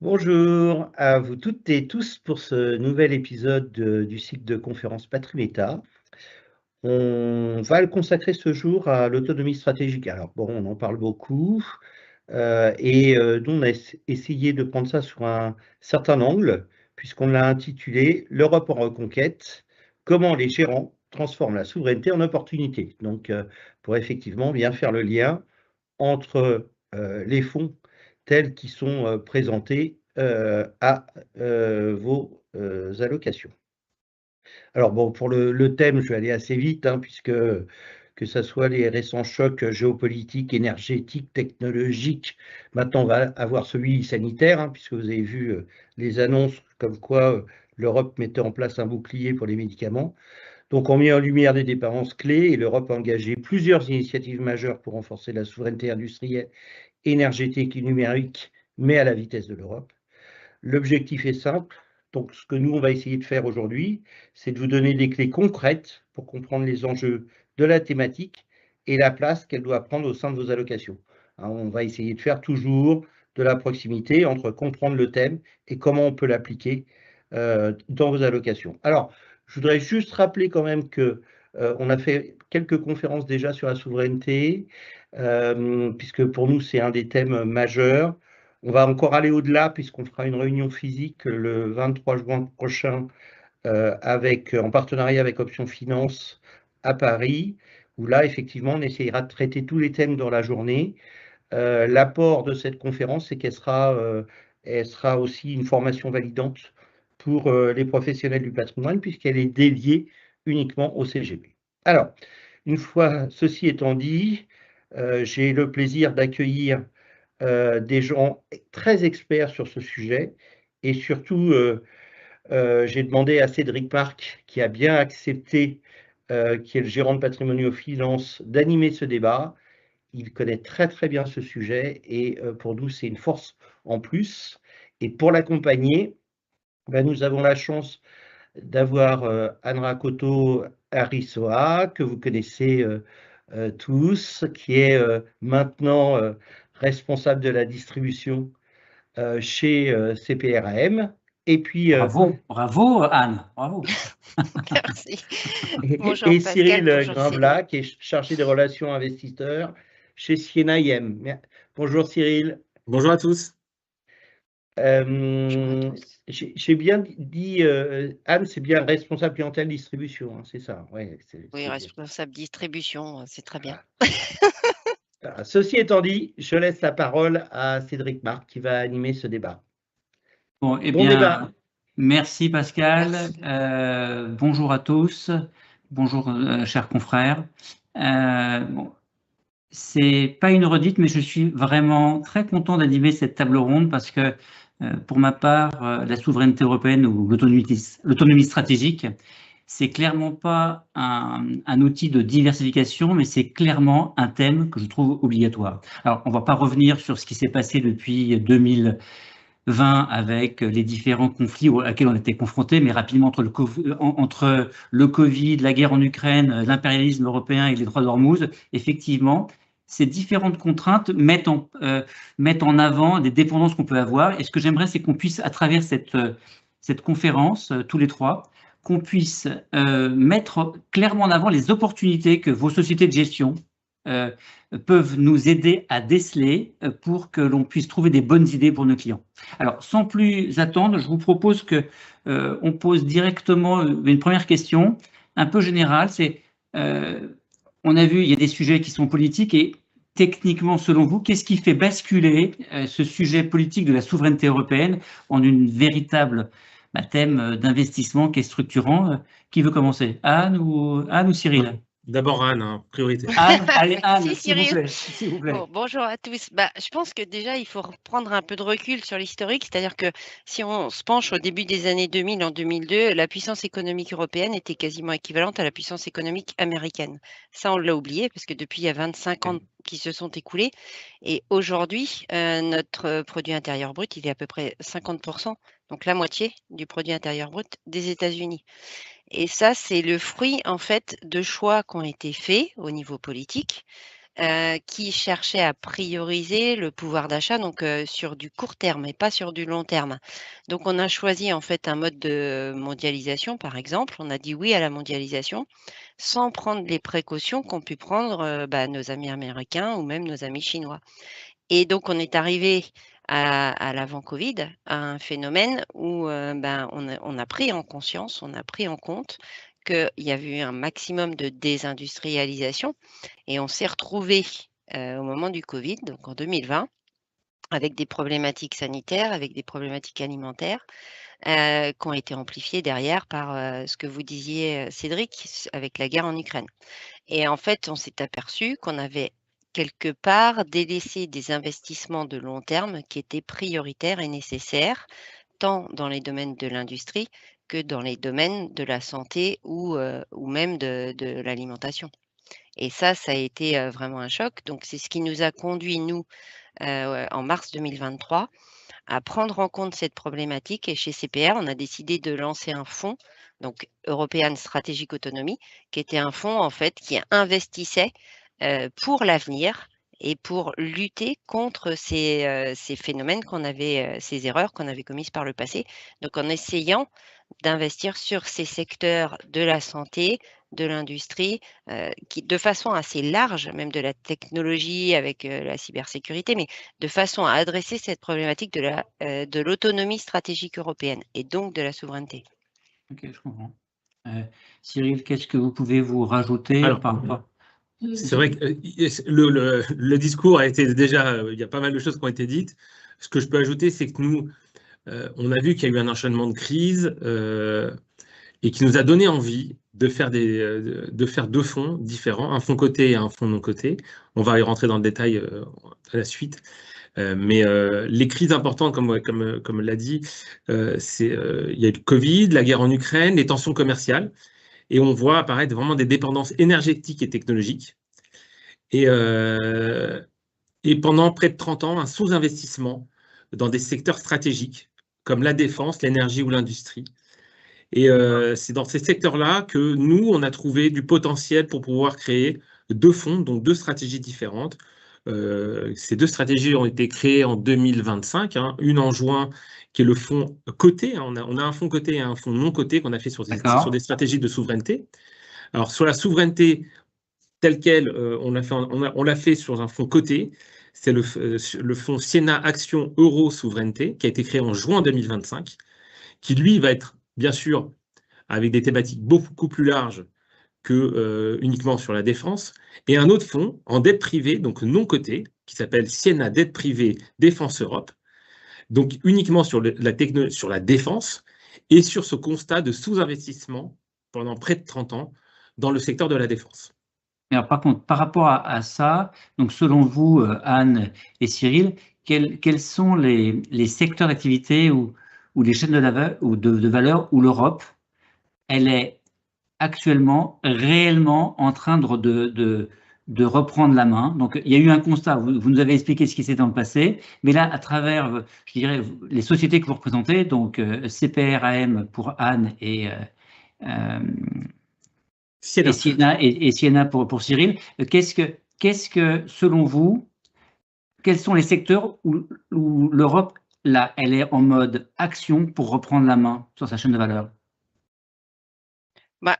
Bonjour à vous toutes et tous pour ce nouvel épisode du cycle de conférences Patrimeta. On va le consacrer ce jour à l'autonomie stratégique. Alors bon, on en parle beaucoup nous on a essayé de prendre ça sur un certain angle puisqu'on l'a intitulé «L'Europe en reconquête, comment les gérants transforment la souveraineté en opportunité». Donc pour effectivement bien faire le lien entre les fonds tels qu'ils sont présentés à vos allocations. Alors bon, pour le thème, je vais aller assez vite, hein, puisque que ça soit les récents chocs géopolitiques, énergétiques, technologiques, maintenant on va avoir celui sanitaire, hein, puisque vous avez vu les annonces comme quoi l'Europe mettait en place un bouclier pour les médicaments. Donc on met en lumière des dépendances clés et l'Europe a engagé plusieurs initiatives majeures pour renforcer la souveraineté industrielle, énergétique et numérique, mais à la vitesse de l'Europe. L'objectif est simple. Donc, ce que nous, on va essayer de faire aujourd'hui, c'est de vous donner des clés concrètes pour comprendre les enjeux de la thématique et la place qu'elle doit prendre au sein de vos allocations. Hein, on va essayer de faire toujours de la proximité entre comprendre le thème et comment on peut l'appliquer dans vos allocations. Alors, je voudrais juste rappeler quand même que on a fait quelques conférences déjà sur la souveraineté, puisque pour nous, c'est un des thèmes majeurs. On va encore aller au-delà puisqu'on fera une réunion physique le 23 juin prochain en partenariat avec Option Finance à Paris, où là, effectivement, on essayera de traiter tous les thèmes dans la journée. L'apport de cette conférence, c'est elle sera aussi une formation validante pour les professionnels du patrimoine puisqu'elle est dédiée uniquement au CGP. Alors, une fois ceci étant dit, j'ai le plaisir d'accueillir des gens très experts sur ce sujet et surtout, j'ai demandé à Cédric Marc, qui a bien accepté, qui est le gérant de Patrimoniaux Finance, d'animer ce débat. Il connaît très très bien ce sujet et pour nous, c'est une force en plus. Et pour l'accompagner, nous avons la chance d'avoir Anne Rakoto Arisoa, que vous connaissez tous, qui est maintenant responsable de la distribution chez CPRAM. Et puis Bravo, bravo Anne, bravo. Merci. Bonjour et Pascal, Cyril bonjour Cyril. Grimblat, qui est chargé des relations investisseurs chez Siena IM. Bonjour Cyril. Bonjour à tous. Bonjour à Euh, tous. j'ai bien dit, Anne, c'est bien responsable clientèle distribution, hein, c'est ça. Ouais, Oui, c'est bien. responsable distribution, c'est très bien. Ceci étant dit, je laisse la parole à Cédric Marc qui va animer ce débat. Bon, eh Bon débat. bien, merci Pascal. Merci. Bonjour à tous. Bonjour, chers confrères. Bon, c'est pas une redite, mais je suis vraiment très content d'animer cette table ronde parce que, pour ma part, la souveraineté européenne ou l'autonomie stratégique, c'est clairement pas un outil de diversification, mais c'est clairement un thème que je trouve obligatoire. Alors, on va pas revenir sur ce qui s'est passé depuis 2020 avec les différents conflits auxquels on était confrontés, mais rapidement entre le Covid, la guerre en Ukraine, l'impérialisme européen et les droits d'Ormuz, effectivement, ces différentes contraintes mettent en avant des dépendances qu'on peut avoir. Et ce que j'aimerais, c'est qu'on puisse, à travers cette conférence, tous les trois, qu'on puisse mettre clairement en avant les opportunités que vos sociétés de gestion euh, peuvent nous aider à déceler pour que l'on puisse trouver des bonnes idées pour nos clients. Alors, sans plus attendre, je vous propose que on pose directement une première question un peu générale. On a vu, il y a des sujets qui sont politiques et techniquement, selon vous, qu'est-ce qui fait basculer ce sujet politique de la souveraineté européenne en une véritable thème d'investissement qui est structurant? Qui veut commencer? Anne ou Cyril? D'abord Anne, hein, priorité. Anne, allez Anne, Merci s'il vous Cyril. plaît, s'il vous plaît. Bon, bonjour à tous. Je pense que déjà, il faut prendre un peu de recul sur l'historique, c'est-à-dire que si on se penche au début des années 2000, en 2002, la puissance économique européenne était quasiment équivalente à la puissance économique américaine. Ça, on l'a oublié parce que depuis, il y a 25 ans qui se sont écoulés. Et aujourd'hui, notre produit intérieur brut, il est à peu près 50%, donc la moitié du produit intérieur brut des États-Unis. Et ça, c'est le fruit, en fait, de choix qui ont été faits au niveau politique, qui cherchait à prioriser le pouvoir d'achat, donc sur du court terme et pas sur du long terme. Donc on a choisi en fait un mode de mondialisation, par exemple. On a dit oui à la mondialisation sans prendre les précautions qu'ont pu prendre nos amis américains ou même nos amis chinois. Et donc on est arrivé à l'avant Covid, à un phénomène où on a pris en conscience, on a pris en compte qu'il y avait eu un maximum de désindustrialisation et on s'est retrouvé au moment du Covid, donc en 2020, avec des problématiques sanitaires, avec des problématiques alimentaires qui ont été amplifiées derrière par ce que vous disiez, Cédric, avec la guerre en Ukraine. Et en fait, on s'est aperçu qu'on avait quelque part délaissé des investissements de long terme qui étaient prioritaires et nécessaires, tant dans les domaines de l'industrie que dans les domaines de la santé ou même de l'alimentation. Et ça a été vraiment un choc. Donc, c'est ce qui nous a conduit, nous, en mars 2023, à prendre en compte cette problématique. Et chez CPR, on a décidé de lancer un fonds, donc European Strategic Autonomy, qui était un fonds en fait qui investissait pour l'avenir et pour lutter contre ces phénomènes ces erreurs qu'on avait commises par le passé. Donc en essayant d'investir sur ces secteurs de la santé, de l'industrie, qui de façon assez large, même de la technologie avec la cybersécurité, mais de façon à adresser cette problématique de l'autonomie stratégique européenne et donc de la souveraineté. Ok, je comprends. Cyril, qu'est-ce que vous pouvez vous rajouter Alors, par rapport? c'est vrai que le discours a été déjà, il y a pas mal de choses qui ont été dites. Ce que je peux ajouter, c'est que nous, on a vu qu'il y a eu un enchaînement de crises et qui nous a donné envie de faire deux fonds différents, un fonds coté et un fonds non coté. On va y rentrer dans le détail à la suite. Mais les crises importantes, comme l'a dit, il y a eu le Covid, la guerre en Ukraine, les tensions commerciales, et on voit apparaître vraiment des dépendances énergétiques et technologiques. Et pendant près de 30 ans, un sous-investissement dans des secteurs stratégiques comme la défense, l'énergie ou l'industrie. Et c'est dans ces secteurs-là que nous, on a trouvé du potentiel pour pouvoir créer deux fonds, donc deux stratégies différentes. Ces deux stratégies ont été créées en 2025, une en juin, qui est le fonds coté. On a un fonds coté et un fonds non coté qu'on a fait sur des stratégies de souveraineté. Alors, sur la souveraineté telle quelle, on l'a fait sur un fonds coté. C'est le fonds Siena Action Euro Souveraineté, qui a été créé en juin 2025, qui, lui, va être, bien sûr, avec des thématiques beaucoup plus larges que uniquement sur la défense, et un autre fonds en dette privée, donc non coté, qui s'appelle Siena Dette Privée Défense Europe, donc uniquement sur la défense, et sur ce constat de sous-investissement pendant près de 30 ans dans le secteur de la défense. Alors, par contre, par rapport à ça, donc selon vous, Anne et Cyril, quels sont les secteurs d'activité ou les chaînes de valeur où l'Europe, elle est actuellement réellement en train de reprendre la main? Donc, il y a eu un constat, vous nous avez expliqué ce qui s'est dans le passé, mais là, à travers, je dirais, les sociétés que vous représentez, donc CPRAM pour Anne et Siena pour Cyril, qu'est-ce que, selon vous, quels sont les secteurs où l'Europe, là, elle est en mode action pour reprendre la main sur sa chaîne de valeur?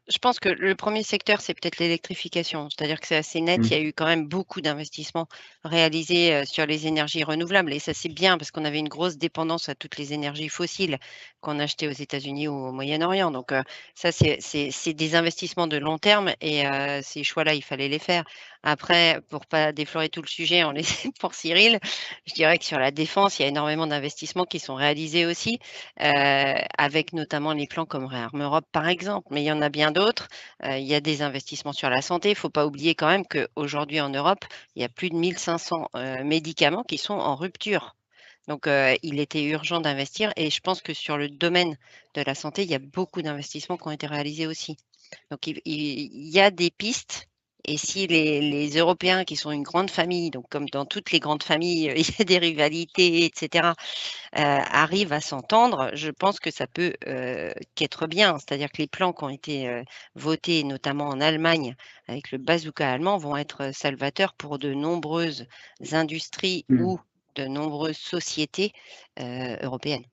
Je pense que le premier secteur, c'est peut-être l'électrification. C'est-à-dire que c'est assez net, il y a eu quand même beaucoup d'investissements réalisés sur les énergies renouvelables. Et ça, c'est bien parce qu'on avait une grosse dépendance à toutes les énergies fossiles qu'on achetait aux États-Unis ou au Moyen-Orient. Donc, ça, c'est des investissements de long terme et ces choix-là, il fallait les faire. Après, pour pas déflorer tout le sujet, on laisse pour Cyril, je dirais que sur la défense, il y a énormément d'investissements qui sont réalisés aussi, avec notamment les plans comme Réarme Europe, par exemple. Mais il y en a bien d'autres. Il y a des investissements sur la santé. Il ne faut pas oublier quand même qu'aujourd'hui en Europe, il y a plus de 1500 médicaments qui sont en rupture. Donc, il était urgent d'investir et je pense que sur le domaine de la santé, il y a beaucoup d'investissements qui ont été réalisés aussi. Donc, il y a des pistes Et si les Européens, qui sont une grande famille, donc comme dans toutes les grandes familles, il y a des rivalités, etc., arrivent à s'entendre, je pense que ça peut qu'être bien. C'est-à-dire que les plans qui ont été votés, notamment en Allemagne, avec le bazooka allemand, vont être salvateurs pour de nombreuses industries ou de nombreuses sociétés européennes.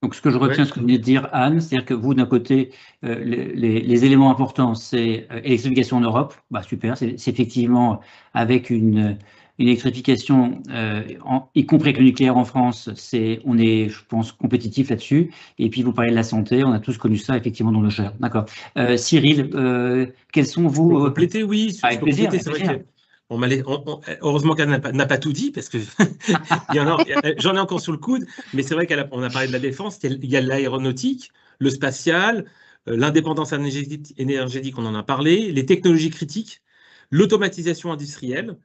Donc, ce que je retiens, Ouais. ce que venait de dire Anne, c'est-à-dire que vous, d'un côté, les éléments importants, c'est électrification en Europe. Bah, super, c'est effectivement avec une électrification, y compris avec le nucléaire en France, on est, je pense, compétitif là-dessus. Et puis, vous parlez de la santé, on a tous connu ça, effectivement, dans le Cher. D'accord. Cyril, quels sont Je peux vos... compléter, oui. Je Avec peux plaisir, compléter. avec C'est vrai plaisir. que heureusement qu'elle n'a pas tout dit, parce que j'en ai encore sous le coude, mais c'est vrai qu'on a parlé de la défense, il y a l'aéronautique, le spatial, l'indépendance énergétique, on en a parlé, les technologies critiques, l'automatisation industrielle,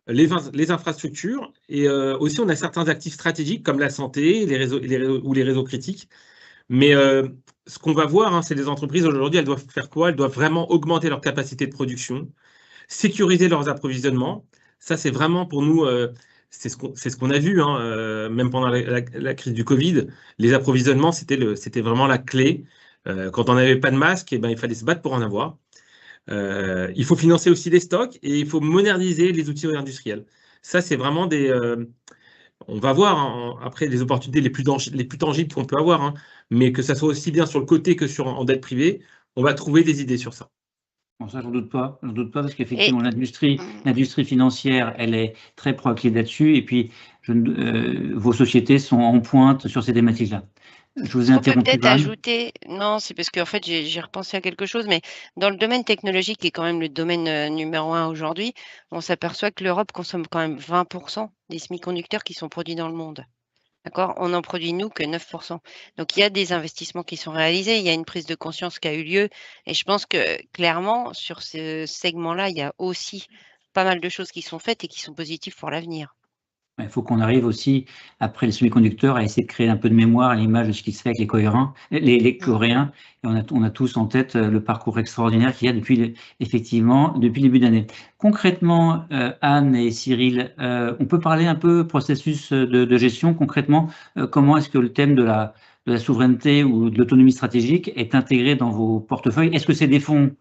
les infrastructures, et aussi on a certains actifs stratégiques comme la santé, ou les réseaux critiques. Mais ce qu'on va voir, hein, c'est les entreprises aujourd'hui, elles doivent faire quoi? Elles doivent vraiment augmenter leur capacité de production, sécuriser leurs approvisionnements. Ça, c'est vraiment pour nous, c'est ce qu'on a vu, hein, même pendant la crise du Covid. Les approvisionnements, c'était vraiment la clé. Quand on n'avait pas de masque, eh ben, il fallait se battre pour en avoir. Il faut financer aussi les stocks et il faut moderniser les outils industriels. Ça, c'est vraiment on va voir, hein, après les opportunités les plus tangibles qu'on peut avoir, hein, mais que ça soit aussi bien sur le côté que en dette privée, on va trouver des idées sur ça. Bon, ça, j'en doute pas, parce Et qu'effectivement, l'industrie financière, elle est très proactive là-dessus, et puis vos sociétés sont en pointe sur ces thématiques-là. Je vous ai on peut interrompu, peut-être Anne. ajouter, non, c'est parce qu'en fait, j'ai repensé à quelque chose, mais dans le domaine technologique, qui est quand même le domaine numéro 1 aujourd'hui, on s'aperçoit que l'Europe consomme quand même 20% des semi-conducteurs qui sont produits dans le monde. D'accord? On n'en produit, nous, que 9%. Donc, il y a des investissements qui sont réalisés, il y a une prise de conscience qui a eu lieu. Et je pense que, clairement, sur ce segment-là, il y a aussi pas mal de choses qui sont faites et qui sont positives pour l'avenir. Il faut qu'on arrive aussi, après les semi-conducteurs, à essayer de créer un peu de mémoire à l'image de ce qui se fait avec les Coréens. Et on a tous en tête le parcours extraordinaire qu'il y a effectivement, depuis le début d'année. Concrètement, Anne et Cyril, on peut parler un peu processus de gestion. Concrètement, comment est-ce que le thème de la souveraineté ou de l'autonomie stratégique est intégré dans vos portefeuilles? Est-ce que c'est des fonds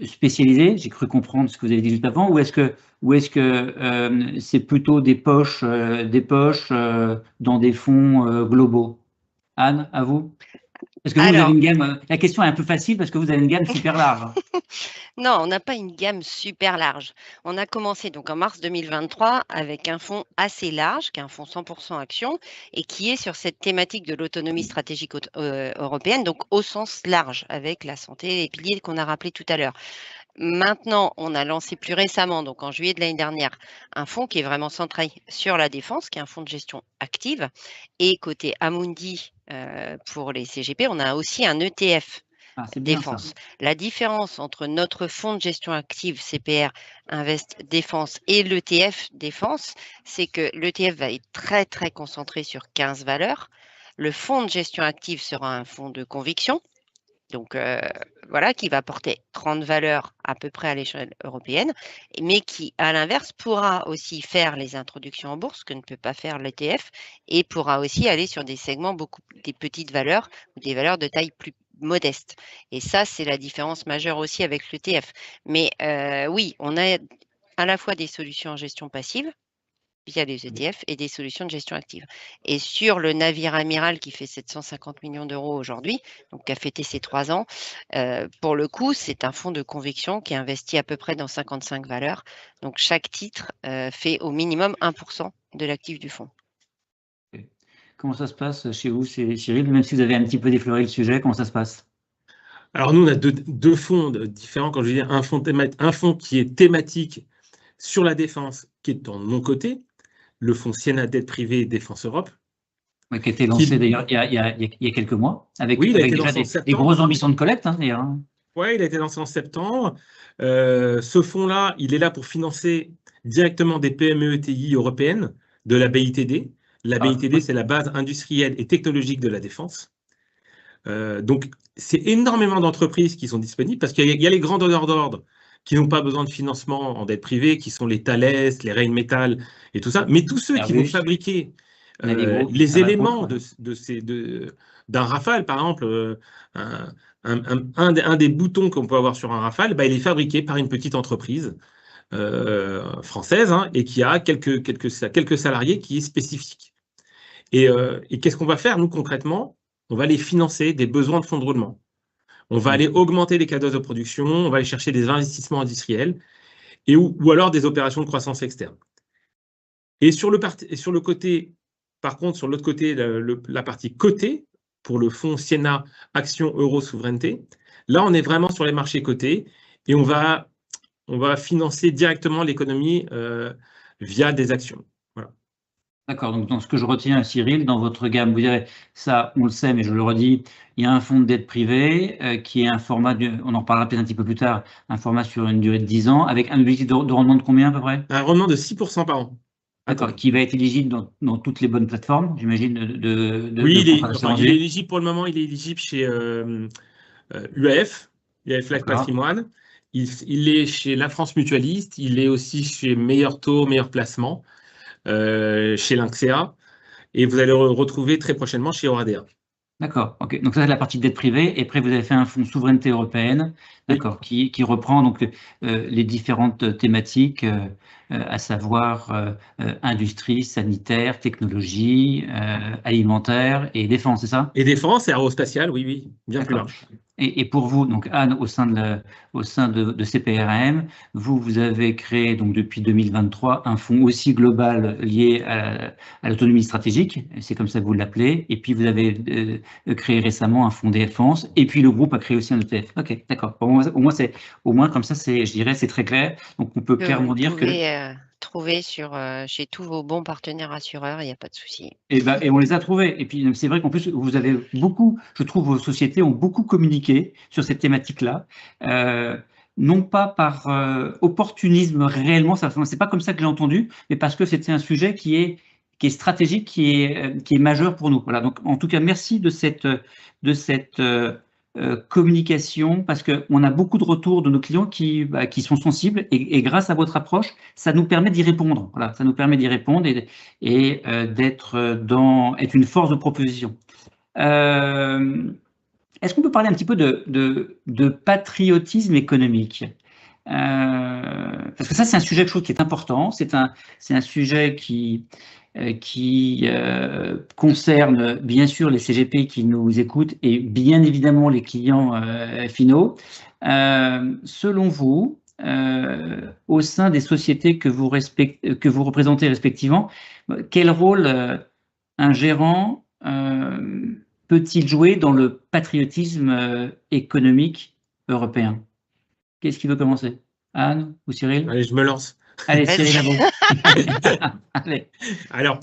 spécialisé, j'ai cru comprendre ce que vous avez dit juste avant, ou est-ce que c'est plutôt des poches dans des fonds globaux? Anne, à vous? Parce que vous avez Alors, une gamme, la question est un peu facile parce que vous avez une gamme super large. non, on n'a pas une gamme super large. On a commencé donc en mars 2023 avec un fonds assez large, qui est un fonds 100% action, et qui est sur cette thématique de l'autonomie stratégique européenne, donc au sens large, avec la santé et les piliers qu'on a rappelés tout à l'heure. Maintenant, on a lancé plus récemment, donc en juillet de l'année dernière, un fonds qui est vraiment centré sur la défense, qui est un fonds de gestion active. Et côté Amundi, pour les CGP, on a aussi un ETF Ah, c'est bien ça. défense. La différence entre notre fonds de gestion active CPR Invest Défense et l'ETF Défense, c'est que l'ETF va être très, très concentré sur 15 valeurs. Le fonds de gestion active sera un fonds de conviction. Donc, voilà, qui va porter 30 valeurs à peu près à l'échelle européenne, mais qui, à l'inverse, pourra aussi faire les introductions en bourse, que ne peut pas faire l'ETF, et pourra aussi aller sur des segments des petites valeurs ou des valeurs de taille plus modeste. Et ça, c'est la différence majeure aussi avec l'ETF. Mais oui, on a à la fois des solutions en gestion passive, via les ETF et des solutions de gestion active. Et sur le navire amiral qui fait 750 millions d'euros aujourd'hui, donc qui a fêté ses 3 ans, pour le coup, c'est un fonds de conviction qui investit à peu près dans 55 valeurs. Donc chaque titre fait au minimum 1% de l'actif du fonds. Comment ça se passe chez vous, Cyril? Même si vous avez un petit peu défleuré le sujet, comment ça se passe? Alors nous, on a deux fonds différents. Quand je dis un fonds qui est thématique sur la défense, qui est de mon côté, le fonds Siena Dette Privée Défense Europe. Oui, qui a été lancé d'ailleurs il y a quelques mois, avec déjà des grosses ambitions de collecte, hein, d'ailleurs. Oui, il a été lancé en septembre. Ce fonds-là, il est là pour financer directement des PME ETI européennes de la BITD. La BITD, c'est la base industrielle et technologique de la défense. Donc, c'est énormément d'entreprises qui sont disponibles parce qu'il y a les grands donneurs d'ordre qui n'ont pas besoin de financement en dette privée, qui sont les Thales, les Rheinmetall et tout ça, mais tous ceux qui vont fabriquer les éléments d'un Rafale, par exemple, un des boutons qu'on peut avoir sur un Rafale, bah, il est fabriqué par une petite entreprise française et qui a quelques salariés qui est spécifique. Et qu'est-ce qu'on va faire, nous, concrètement? On va aller financer des besoins de fonds de roulement. On va aller augmenter les cadres de production, on va aller chercher des investissements industriels ou alors des opérations de croissance externe. Et sur le côté, par contre, sur l'autre côté, la partie cotée, pour le fonds Siena Action Euro Souveraineté, là, on est vraiment sur les marchés cotés et on va financer directement l'économie via des actions. Voilà. D'accord, donc dans ce que je retiens, Cyril, dans votre gamme, vous direz, ça, on le sait, mais je le redis, il y a un fonds de dette privée qui est un format, on en reparlera peut-être un petit peu plus tard, un format sur une durée de 10 ans, avec un objectif de rendement de combien à peu près? Un rendement de 6% par an. D'accord, qui va être éligible dans toutes les bonnes plateformes, j'imagine, oui, il est éligible pour le moment, il est éligible chez UAF Life Patrimoine. Il est chez La France Mutualiste, il est aussi chez Meilleur Taux, Meilleur Placement, chez Lynxea, et vous allez le retrouver très prochainement chez Oradea. D'accord, ok. Donc ça c'est la partie de dette privée, et après vous avez fait un fonds souveraineté européenne, d'accord, qui reprend donc les différentes thématiques, à savoir industrie, sanitaire, technologie, alimentaire et défense, c'est ça? Et défense et aérospatiale, oui, bien plus large. Et pour vous, donc Anne, au sein de CPRM, vous avez créé donc depuis 2023 un fonds aussi global lié à l'autonomie stratégique, c'est comme ça que vous l'appelez, et puis vous avez créé récemment un fonds défense, et puis le groupe a créé aussi un ETF. Ok, d'accord. Au moins comme ça, je dirais, c'est très clair. Donc on peut clairement dire que trouver chez tous vos bons partenaires assureurs, il n'y a pas de souci. Et on les a trouvés. Et puis c'est vrai qu'en plus, vous avez beaucoup, je trouve, vos sociétés ont beaucoup communiqué sur cette thématique-là. Non pas par opportunisme réellement, c'est pas comme ça que j'ai entendu, mais parce que c'était un sujet qui est stratégique, qui est majeur pour nous. Voilà. Donc en tout cas, merci de cette communication, parce qu'on a beaucoup de retours de nos clients qui sont sensibles, et grâce à votre approche, ça nous permet d'y répondre. Voilà, ça nous permet d'y répondre et d'être une force de proposition. Est-ce qu'on peut parler un petit peu de patriotisme économique? Parce que ça, c'est un sujet que je trouve qui est important. C'est un sujet qui concerne bien sûr les CGP qui nous écoutent et bien évidemment les clients finaux. Selon vous, au sein des sociétés que vous représentez respectivement, quel rôle un gérant peut-il jouer dans le patriotisme économique européen? Qu'est-ce qui veut commencer? Anne ou Cyril? Allez, je me lance. Allez, Cyril, allez. Alors,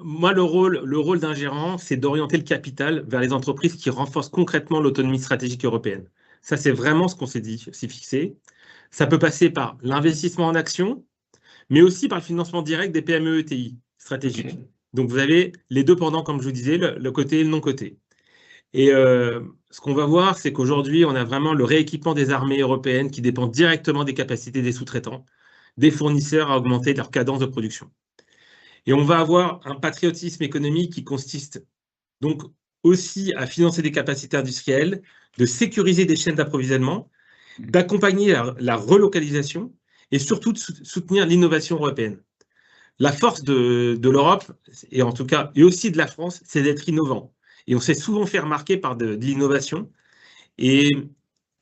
moi, le rôle d'un gérant, c'est d'orienter le capital vers les entreprises qui renforcent concrètement l'autonomie stratégique européenne. Ça, c'est vraiment ce qu'on s'est fixé. Ça peut passer par l'investissement en actions, mais aussi par le financement direct des PME ETI stratégiques. Okay. Donc, vous avez les deux pendant, comme je vous disais, le côté et le non-côté. Et ce qu'on va voir, c'est qu'aujourd'hui, on a vraiment le rééquipement des armées européennes qui dépend directement des capacités des sous-traitants, des fournisseurs à augmenter leur cadence de production. Et on va avoir un patriotisme économique qui consiste donc aussi à financer des capacités industrielles, de sécuriser des chaînes d'approvisionnement, d'accompagner la relocalisation et surtout de soutenir l'innovation européenne. La force de l'Europe, et en tout cas, et aussi de la France, c'est d'être innovant. Et on s'est souvent fait remarquer par de l'innovation. Et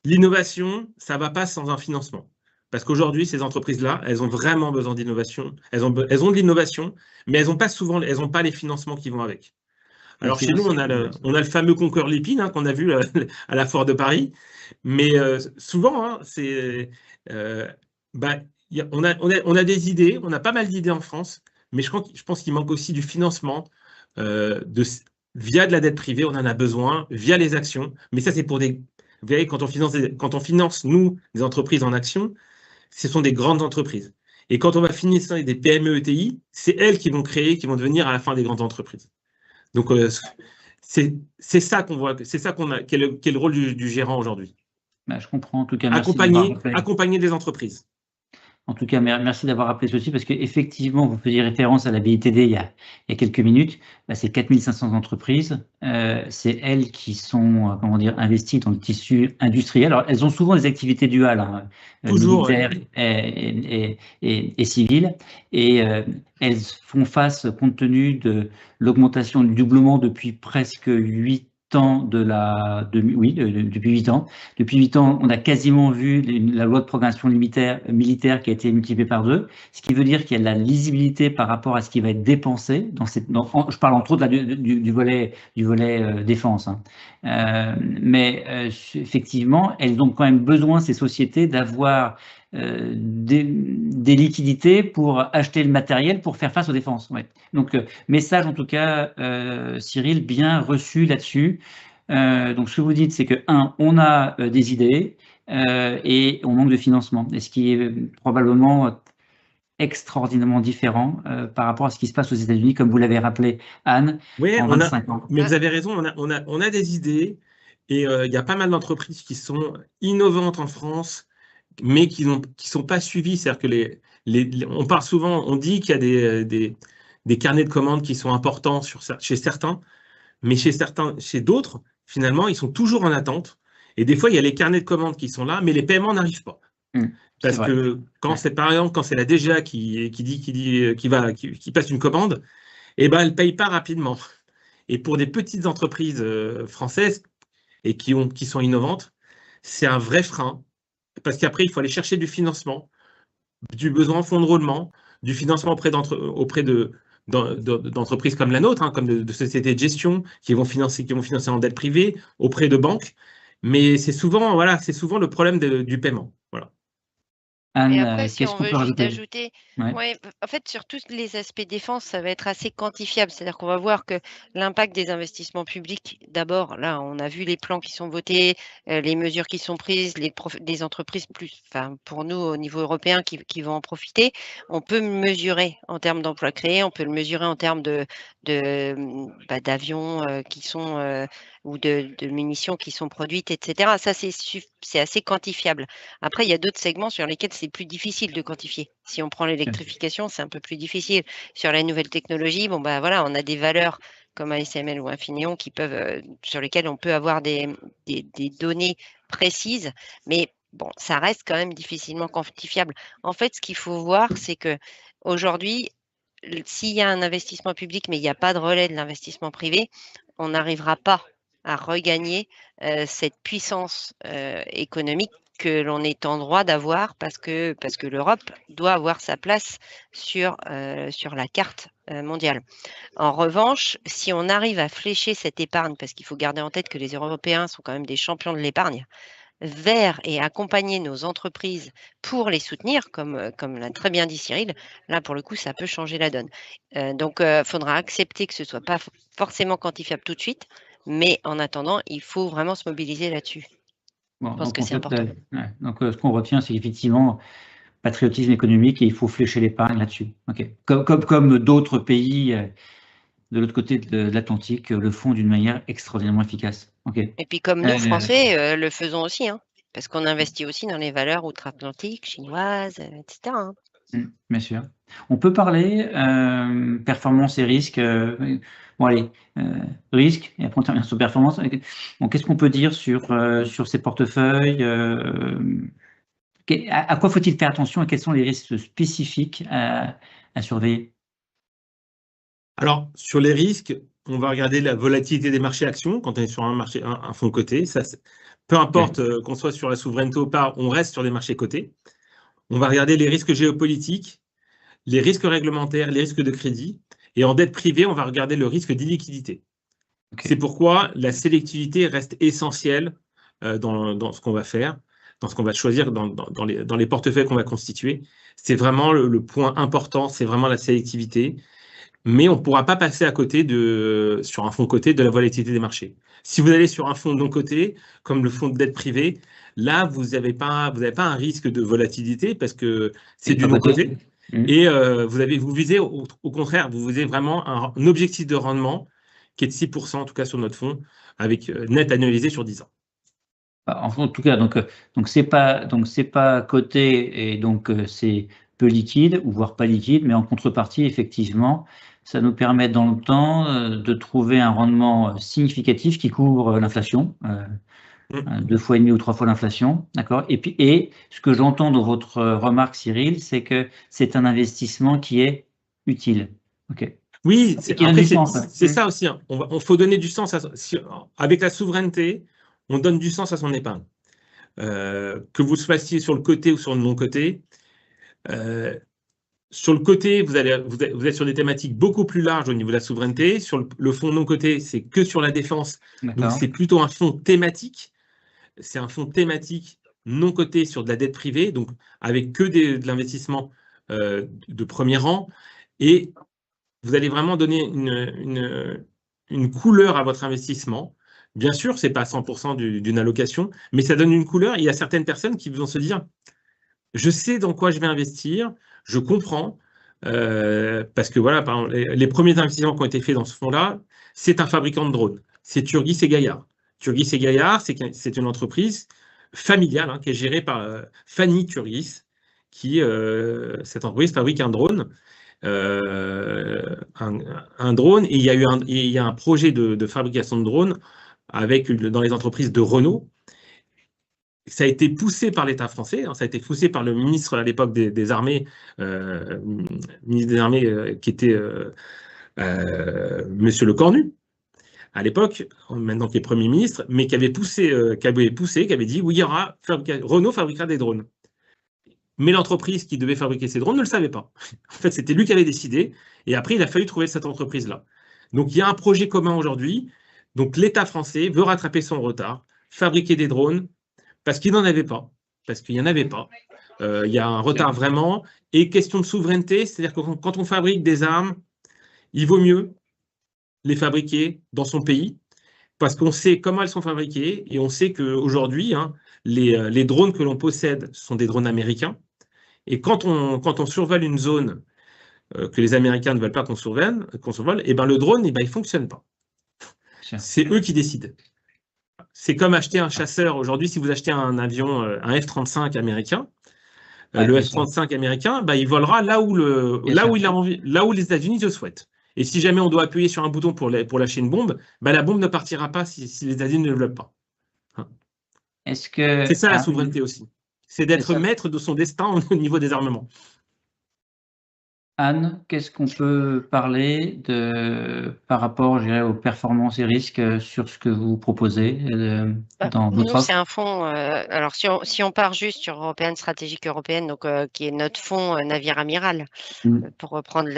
l'innovation, ça ne va pas sans un financement. Parce qu'aujourd'hui, ces entreprises-là, elles ont vraiment besoin d'innovation. Elles ont de l'innovation, mais elles n'ont pas les financements qui vont avec. Alors chez nous, on a le fameux Concorde Lépine qu'on a vu à la Foire de Paris. Mais souvent, on a des idées, on a pas mal d'idées en France, mais je pense qu'il manque aussi du financement via de la dette privée, on en a besoin, via les actions. Mais ça, c'est pour des... Vous voyez, quand on finance, nous, des entreprises en actions, ce sont des grandes entreprises. Et quand on va financer des PME ETI, c'est elles qui vont devenir à la fin des grandes entreprises. Donc, c'est ça qu'on voit, c'est ça qui est le rôle du gérant aujourd'hui. Bah, je comprends. En tout cas, merci d'avoir rappelé. Accompagner des entreprises. En tout cas, merci d'avoir rappelé ceci, parce qu'effectivement, vous faisiez référence à la BITD il y a quelques minutes. Bah, c'est 4500 entreprises. C'est elles qui sont, comment dire, investies dans le tissu industriel. Alors, elles ont souvent des activités duales, hein, militaires et civiles. Et elles font face, compte tenu de l'augmentation, du doublement depuis presque 8 ans depuis 8 ans. Depuis 8 ans, on a quasiment vu la loi de programmation militaire qui a été multipliée par 2, ce qui veut dire qu'il y a de la lisibilité par rapport à ce qui va être dépensé. Je parle entre autres du volet défense. Hein. Effectivement, elles ont quand même besoin, ces sociétés, d'avoir des liquidités pour acheter le matériel pour faire face aux défenses. Ouais. Donc, message en tout cas, Cyril, bien reçu là-dessus. Donc, ce que vous dites, c'est que, on a des idées et on manque de financement. Et ce qui est probablement extraordinairement différent par rapport à ce qui se passe aux États-Unis, comme vous l'avez rappelé, Anne, en 25 ans. Mais vous avez raison, on a des idées et il y a pas mal d'entreprises qui sont innovantes en France, mais qui sont pas suivies. C'est-à-dire que on parle souvent, on dit qu'il y a des carnets de commandes qui sont importants chez certains, mais chez d'autres, finalement, ils sont toujours en attente. Et des fois, il y a les carnets de commandes qui sont là, mais les paiements n'arrivent pas. Parce que par exemple, quand c'est la DGA qui passe une commande, eh ben, elle ne paye pas rapidement. Et pour des petites entreprises françaises et qui sont innovantes, c'est un vrai frein. Parce qu'après, il faut aller chercher du financement, du besoin en fonds de roulement, du financement auprès d'entreprises comme la nôtre, hein, comme de sociétés de gestion qui vont financer en dette privée, auprès de banques. Mais c'est souvent le problème du paiement. Voilà. Anne, et après, si on veut juste ajouter, en fait, sur tous les aspects défense, ça va être assez quantifiable. C'est-à-dire qu'on va voir que l'impact des investissements publics, d'abord, là, on a vu les plans qui sont votés, les mesures qui sont prises, les entreprises pour nous au niveau européen qui vont en profiter. On peut mesurer en termes d'emplois créés, on peut le mesurer en termes d'avions qui sont ou de munitions qui sont produites, etc. Ça, c'est assez quantifiable. Après, il y a d'autres segments sur lesquels c'est plus difficile de quantifier. Si on prend l'électrification, c'est un peu plus difficile. Sur la nouvelle technologie, on a des valeurs comme ASML ou Infineon sur lesquelles on peut avoir des données précises, mais bon, ça reste quand même difficilement quantifiable. En fait, ce qu'il faut voir, c'est que aujourd'hui, s'il y a un investissement public, mais il n'y a pas de relais de l'investissement privé, on n'arrivera pas à regagner cette puissance économique que l'on est en droit d'avoir parce que l'Europe doit avoir sa place sur la carte mondiale. En revanche, si on arrive à flécher cette épargne, parce qu'il faut garder en tête que les Européens sont quand même des champions de l'épargne, vers et accompagner nos entreprises pour les soutenir, comme l'a très bien dit Cyril, là pour le coup ça peut changer la donne. Donc il faudra accepter que ce ne soit pas forcément quantifiable tout de suite, mais en attendant, il faut vraiment se mobiliser là-dessus. Bon, je pense que c'est important. Donc ce qu'on retient, c'est qu'effectivement, patriotisme économique, et il faut flécher l'épargne là-dessus. Okay. Comme d'autres pays de l'autre côté de l'Atlantique le font d'une manière extraordinairement efficace. Okay. Et puis comme nous, Français, le faisons aussi, hein, parce qu'on investit aussi dans les valeurs outre-Atlantique, chinoises, etc. Hein. Bien sûr. On peut parler performance et risque. Risque, et après on termine sur performance. Bon, qu'est-ce qu'on peut dire sur ces portefeuilles à quoi faut-il faire attention et quels sont les risques spécifiques à surveiller? Alors, sur les risques, on va regarder la volatilité des marchés actions quand on est sur un fonds coté. Peu importe qu'on soit sur la souveraineté ou pas, on reste sur les marchés cotés. On va regarder les risques géopolitiques, les risques réglementaires, les risques de crédit. Et en dette privée, on va regarder le risque d'illiquidité. C'est pourquoi la sélectivité reste essentielle dans ce qu'on va faire, dans ce qu'on va choisir, dans les portefeuilles qu'on va constituer. C'est vraiment le point important, c'est vraiment la sélectivité. Mais on ne pourra pas passer à côté sur un fonds coté de la volatilité des marchés. Si vous allez sur un fonds non coté, comme le fonds de dette privée, là, vous n'avez pas un risque de volatilité parce que c'est du non coté. Et vous visez, au contraire, vous visez vraiment un objectif de rendement qui est de 6%, en tout cas sur notre fonds, avec net annualisé sur 10 ans. En tout cas, donc c'est pas coté et donc c'est peu liquide ou voire pas liquide, mais en contrepartie, effectivement, ça nous permet dans le temps de trouver un rendement significatif qui couvre l'inflation, 2,5 fois ou 3 fois l'inflation, d'accord. Et ce que j'entends dans votre remarque, Cyril, c'est que c'est un investissement qui est utile. Ok. Oui, Après, c'est ça aussi. Hein. On faut donner du sens avec la souveraineté, on donne du sens à son épargne. Que vous soyez sur le côté ou sur le non-côté. Sur le côté, vous êtes sur des thématiques beaucoup plus larges au niveau de la souveraineté. Sur le fonds non-côté, c'est que sur la défense. Donc, c'est plutôt un fonds thématique. C'est un fonds thématique non coté sur de la dette privée, donc avec que de l'investissement de premier rang. Et vous allez vraiment donner une couleur à votre investissement. Bien sûr, ce n'est pas 100% d'une allocation, mais ça donne une couleur. Il y a certaines personnes qui vont se dire, je sais dans quoi je vais investir, je comprends, parce que voilà, par exemple, les premiers investissements qui ont été faits dans ce fonds-là, c'est un fabricant de drones. C'est Turgis et Gaillard. Turgis et Gaillard, c'est une entreprise familiale qui est gérée par Fanny Turgis, qui, cette entreprise, fabrique un drone. Un drone, et il y a un projet de fabrication de drones dans les entreprises de Renault. Ça a été poussé par l'État français, ça a été poussé par le ministre à l'époque des Armées, ministre des Armées qui était Monsieur Lecornu, à l'époque, maintenant qui est Premier ministre, mais qui avait dit oui, Renault fabriquera des drones. Mais l'entreprise qui devait fabriquer ces drones ne le savait pas. En fait, c'était lui qui avait décidé, et après, il a fallu trouver cette entreprise-là. Donc, il y a un projet commun aujourd'hui. Donc, l'État français veut rattraper son retard, fabriquer des drones, parce qu'il n'en avait pas, parce qu'il n'y en avait pas. Il y a un retard vraiment. Et question de souveraineté, c'est-à-dire que quand on fabrique des armes, il vaut mieux les fabriquer dans son pays, parce qu'on sait comment elles sont fabriquées, et on sait qu'aujourd'hui, les drones que l'on possède sont des drones américains. Et quand on survole une zone que les Américains ne veulent pas qu'on survole, et ben le drone, il ne fonctionne pas. C'est eux qui décident. C'est comme acheter un chasseur. Aujourd'hui, si vous achetez un avion, un F-35 américain, le F-35 américain, il volera là où les États-Unis le souhaitent. Et si jamais on doit appuyer sur un bouton pour lâcher une bombe, la bombe ne partira pas si les États-Unis ne le veulent pas. C'est ça la souveraineté aussi. C'est d'être maître de son destin au niveau des armements. Anne, qu'est-ce qu'on peut parler par rapport, je dirais, aux performances et risques sur ce que vous proposez dans votre offre ? C'est un fonds. Alors, si on part juste sur Européenne Stratégique Européenne, donc qui est notre fonds navire amiral, pour reprendre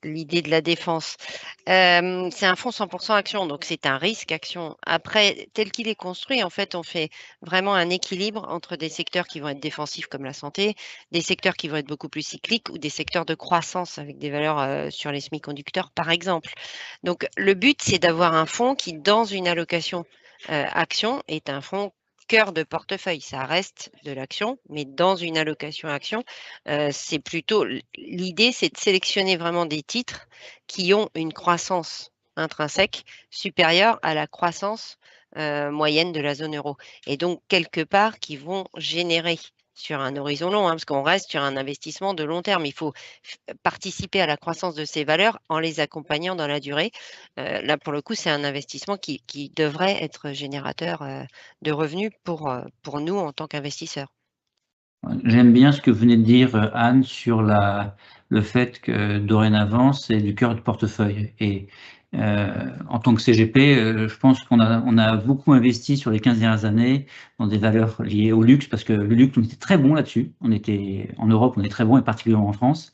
l'idée de la défense, c'est un fonds 100% action, donc c'est un risque action. Après, tel qu'il est construit, en fait, on fait vraiment un équilibre entre des secteurs qui vont être défensifs comme la santé, des secteurs qui vont être beaucoup plus cycliques ou des secteurs de croissance avec des valeurs sur les semi-conducteurs, par exemple. Donc, le but, c'est d'avoir un fonds qui, dans une allocation action, est un fonds cœur de portefeuille. Ça reste de l'action, mais dans une allocation action, c'est plutôt l'idée, c'est de sélectionner vraiment des titres qui ont une croissance intrinsèque supérieure à la croissance moyenne de la zone euro. Et donc, quelque part, qui vont générer sur un horizon long, parce qu'on reste sur un investissement de long terme. Il faut participer à la croissance de ces valeurs en les accompagnant dans la durée. Là, pour le coup, c'est un investissement qui devrait être générateur de revenus pour nous en tant qu'investisseurs. J'aime bien ce que vous venez de dire, Anne, sur le fait que dorénavant, c'est du cœur de portefeuille. Et en tant que CGP, je pense qu'on a beaucoup investi sur les 15 dernières années dans des valeurs liées au luxe, parce que le luxe, on était très bon là-dessus. En Europe, on est très bon, et particulièrement en France.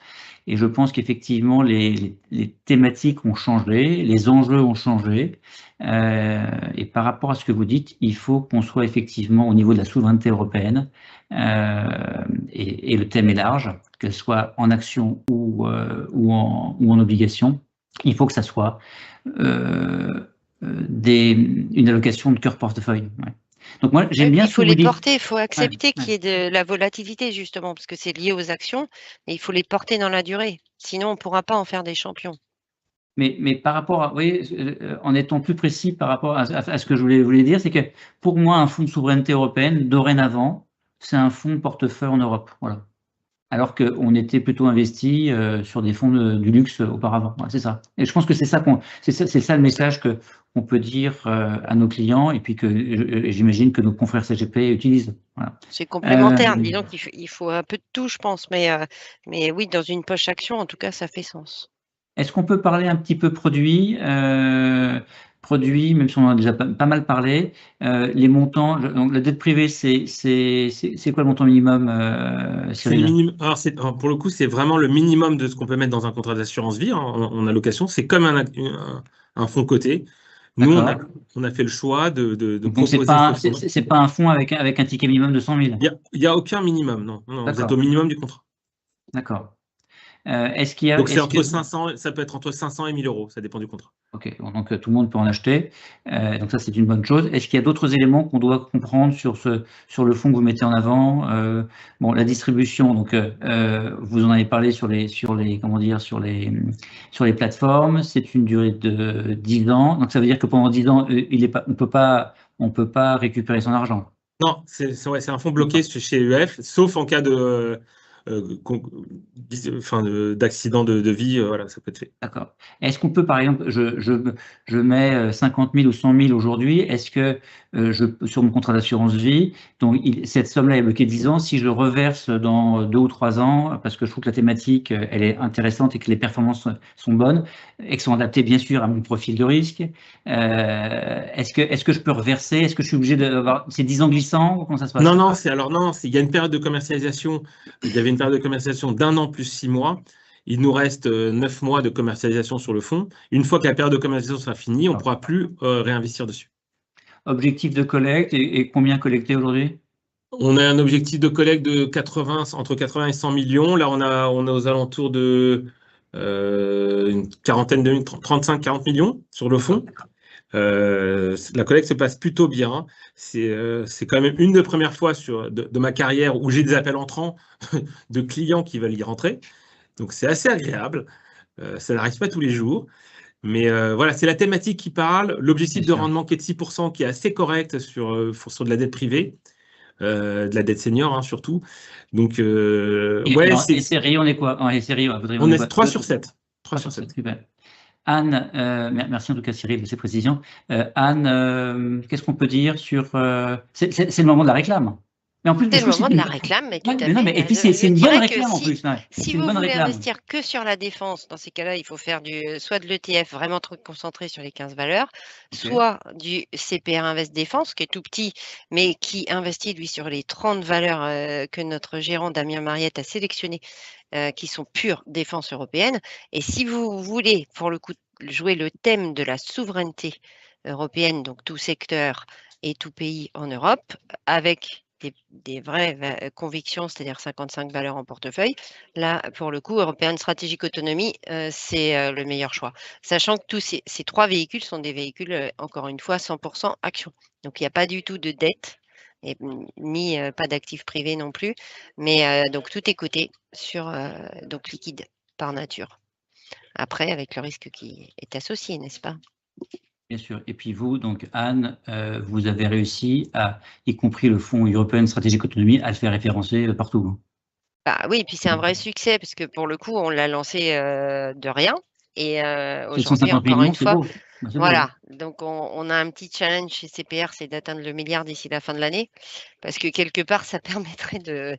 Et je pense qu'effectivement, les thématiques ont changé, les enjeux ont changé. Et par rapport à ce que vous dites, il faut qu'on soit effectivement au niveau de la souveraineté européenne. Et le thème est large, qu'elle soit en action ou en obligation. Il faut que ça soit une allocation de cœur portefeuille. Ouais. Donc moi, j'aime bien ce que vous dites. Il faut les porter, il faut accepter qu'il y ait de la volatilité, justement, parce que c'est lié aux actions, et il faut les porter dans la durée. Sinon, on ne pourra pas en faire des champions. Mais par rapport à, vous voyez, en étant plus précis par rapport à ce que je voulais dire, c'est que pour moi, un fonds de souveraineté européenne, dorénavant, c'est un fonds portefeuille en Europe. Voilà. Alors qu'on était plutôt investi sur des fonds du luxe auparavant. Voilà, c'est ça. Et je pense que c'est ça le message qu'on peut dire à nos clients et puis que j'imagine que nos confrères CGP utilisent. Voilà. C'est complémentaire. Disons qu'il faut un peu de tout, je pense. Mais oui, dans une poche action, en tout cas, ça fait sens. Est-ce qu'on peut parler un petit peu produit, même si on en a déjà pas mal parlé, les montants, donc la dette privée, c'est quoi le montant minimum, Cyril? Alors, pour le coup, c'est vraiment le minimum de ce qu'on peut mettre dans un contrat d'assurance vie en allocation. C'est comme un fonds coté. Nous, on a fait le choix de Donc proposer c'est pas un fonds avec un ticket minimum de 100 000. Il n'y a aucun minimum, non. Vous êtes au minimum du contrat. D'accord. Est-ce qu'il y a, donc c'est entre 500, ça peut être entre 500 et 1000 euros, ça dépend du contrat. Ok, donc tout le monde peut en acheter. Donc ça, c'est une bonne chose. Est-ce qu'il y a d'autres éléments qu'on doit comprendre sur le fonds que vous mettez en avant? Bon, la distribution. Donc vous en avez parlé sur les plateformes. C'est une durée de 10 ans. Donc ça veut dire que pendant 10 ans, on peut pas récupérer son argent. Non, c'est un fonds bloqué chez UF, sauf en cas d'accident de vie, voilà, ça peut être fait. D'accord. Est-ce qu'on peut, par exemple, je mets 50 000 ou 100 000 aujourd'hui, est-ce que sur mon contrat d'assurance vie, donc cette somme-là est bloquée 10 ans, si je reverse dans 2 ou 3 ans, parce que je trouve que la thématique, elle est intéressante et que les performances sont bonnes, et que sont adaptées bien sûr à mon profil de risque, est-ce que je peux reverser? Est-ce que je suis obligé d'avoir ces 10 ans glissants ou comment ça se passe? Non, il y a une période de commercialisation, il y avait une période de commercialisation d'1 an plus 6 mois. Il nous reste 9 mois de commercialisation sur le fonds. Une fois que la période de commercialisation sera finie, on ne pourra plus réinvestir dessus. Objectif de collecte et combien collecté aujourd'hui? On a un objectif de collecte de entre 80 et 100 millions. Là, on est aux alentours de une quarantaine de 35-40 millions sur le fonds. La collecte se passe plutôt bien. C'est quand même une des premières fois de ma carrière où j'ai des appels entrants de clients qui veulent y rentrer. Donc, c'est assez agréable. Ça n'arrive pas tous les jours. Mais voilà, c'est la thématique qui parle. L'objectif de rendement qui est de 6%, qui est assez correct sur de la dette privée, de la dette senior surtout. Donc, et série, on est quoi? On est 3 sur 7. 3 sur 7. Super. Anne, merci en tout cas Cyril de ces précisions. Anne, qu'est-ce qu'on peut dire sur... c'est le moment de la réclame. Mais en plus, c'est le moment de la réclame, mais tout à fait. Et puis c'est une bonne réclame en plus. Si vous voulez investir que sur la défense, dans ces cas-là, il faut faire soit de l'ETF vraiment trop concentré sur les 15 valeurs, soit du CPR Invest Défense, qui est tout petit, mais qui investit lui sur les 30 valeurs que notre gérant Damien Mariette a sélectionnées, qui sont pure défense européenne. Et si vous voulez, pour le coup, jouer le thème de la souveraineté européenne, donc tout secteur et tout pays en Europe, avec des vraies convictions, c'est-à-dire 55 valeurs en portefeuille. Là, pour le coup, European Strategic Autonomy, c'est le meilleur choix. Sachant que tous ces 3 véhicules sont des véhicules, encore une fois, 100% action. Donc, il n'y a pas du tout de dette, ni pas d'actifs privés non plus. Mais donc, tout est coté sur donc liquide par nature. Après, avec le risque qui est associé, n'est-ce pas? Bien sûr. Et puis vous, donc Anne, vous avez réussi à, y compris le fonds European Strategic Autonomy, à le faire référencer partout. Bah oui, et puis c'est un vrai succès parce que pour le coup, on l'a lancé de rien. Et aujourd'hui, encore une fois, voilà. Donc on a un petit challenge chez CPR, c'est d'atteindre le milliard d'ici la fin de l'année, parce que quelque part, ça permettrait de